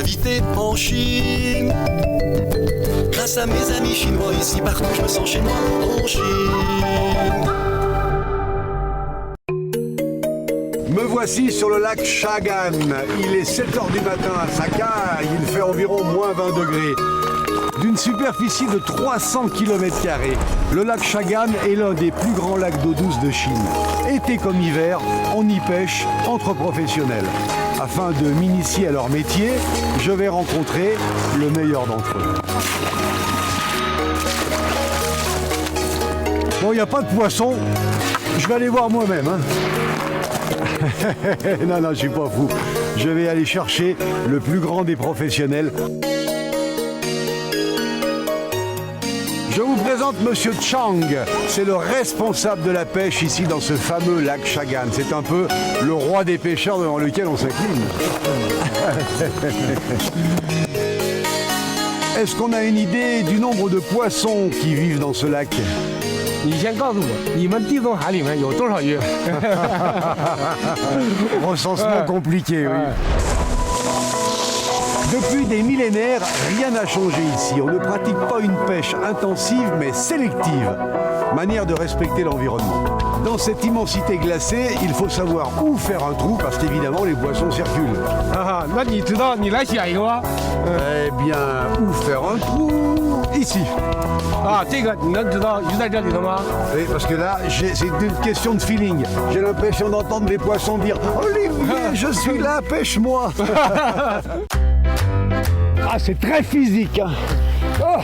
invité en Chine. Grâce à mes amis chinois, ici partout je me sens chez moi en Chine. Me voici sur le lac Chagan. Il est 7h du matin à Saka, il fait environ moins 20 degrés. D'une superficie de 300 km², le lac Chagan est l'un des plus grands lacs d'eau douce de Chine. Été comme hiver, on y pêche entre professionnels. Afin de m'initier à leur métier, je vais rencontrer le meilleur d'entre eux. Bon, il n'y a pas de poisson, je vais aller voir moi-même. Non, je suis pas fou. Je vais aller chercher le plus grand des professionnels. Je vous présente Monsieur Chang. C'est le responsable de la pêche ici dans ce fameux lac Chagan. C'est un peu le roi des pêcheurs devant lequel on s'incline. Est-ce qu'on a une idée du nombre de poissons qui vivent dans ce lac? 你先告诉我，你们地中海里面有多少鱼？ Recensement compliqué, oui. Depuis des millénaires, rien n'a changé ici. On ne pratique pas une pêche intensive, mais sélective. Manière de respecter l'environnement. Dans cette immensité glacée, il faut savoir où faire un trou, parce qu'évidemment, les poissons circulent. 那你知道，你来选一个吗？ Eh bien, où faire un trou? Ici. 啊，这个你能知道鱼在这里头吗？ Oui, parce que là, c'est une question de feeling. J'ai l'impression d'entendre les poissons dire « Olivier, je suis là, pêche-moi » Ah, c'est très physique, hein. Oh.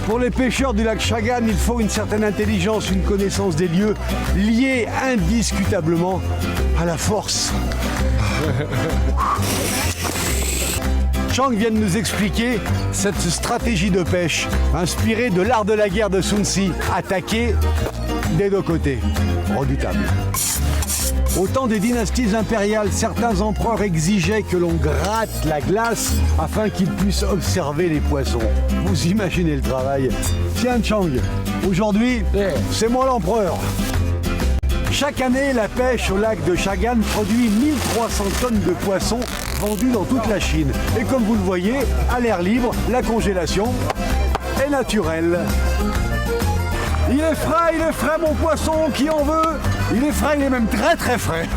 Pour les pêcheurs du lac Chagan, il faut une certaine intelligence, une connaissance des lieux, liée indiscutablement à la force. Chang vient de nous expliquer cette stratégie de pêche, inspirée de l'art de la guerre de Sun Tzu, attaquer des deux côtés. Redoutable. Au temps des dynasties impériales, certains empereurs exigeaient que l'on gratte la glace afin qu'ils puissent observer les poissons. Vous imaginez le travail. Tiens Chang, aujourd'hui, c'est moi l'empereur. Chaque année, la pêche au lac de Chagan produit 1300 tonnes de poissons vendus dans toute la Chine. Et comme vous le voyez, à l'air libre, la congélation est naturelle. Il est frais mon poisson, qui en veut? Il est frais, il est même très très frais.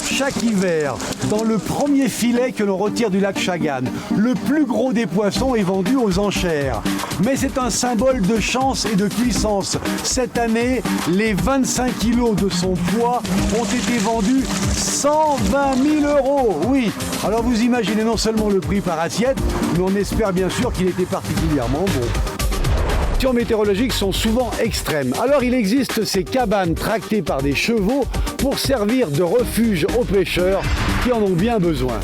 Chaque hiver, dans le premier filet que l'on retire du lac Chagan, le plus gros des poissons est vendu aux enchères. Mais c'est un symbole de chance et de puissance. Cette année, les 25 kilos de son poids ont été vendus 120 000 €. Oui, alors vous imaginez non seulement le prix par assiette, mais on espère bien sûr qu'il était particulièrement bon. Les conditions météorologiques sont souvent extrêmes. Alors il existe ces cabanes tractées par des chevaux pour servir de refuge aux pêcheurs qui en ont bien besoin.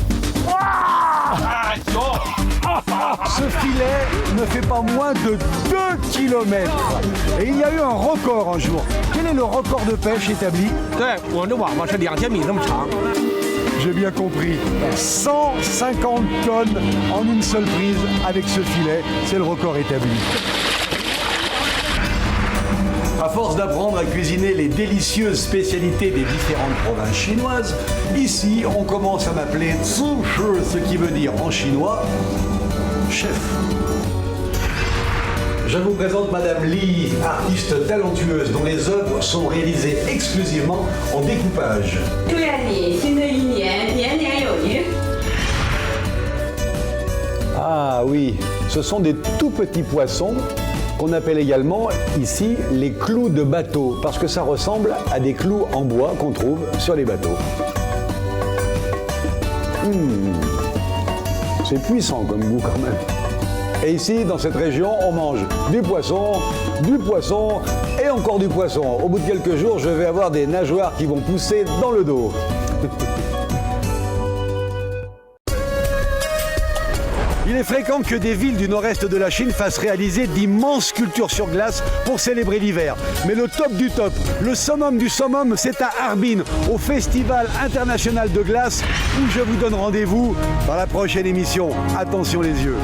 Ce filet ne fait pas moins de 2 km. Et il y a eu un record un jour. Quel est le record de pêche établi? 对，我的网是2000米那么长。 J'ai bien compris. 150 tonnes en une seule prise avec ce filet. C'est le record établi. À force d'apprendre à cuisiner les délicieuses spécialités des différentes provinces chinoises, ici on commence à m'appeler Zhu Shi, ce qui veut dire en chinois chef. Je vous présente Madame Li, artiste talentueuse dont les œuvres sont réalisées exclusivement en découpage. 祝愿你新的一年年年有余。 Ah oui, ce sont des tout petits poissons qu'on appelle également ici les clous de bateau, parce que ça ressemble à des clous en bois qu'on trouve sur les bateaux. C'est puissant comme goût quand même. Et ici, dans cette région, on mange du poisson et encore du poisson. Au bout de quelques jours, je vais avoir des nageoires qui vont pousser dans le dos. Il est fréquent que des villes du nord-est de la Chine fassent réaliser d'immenses sculptures sur glace pour célébrer l'hiver. Mais le top du top, le summum du summum, c'est à Harbin, au Festival international de glace, où je vous donne rendez-vous dans la prochaine émission. Attention les yeux.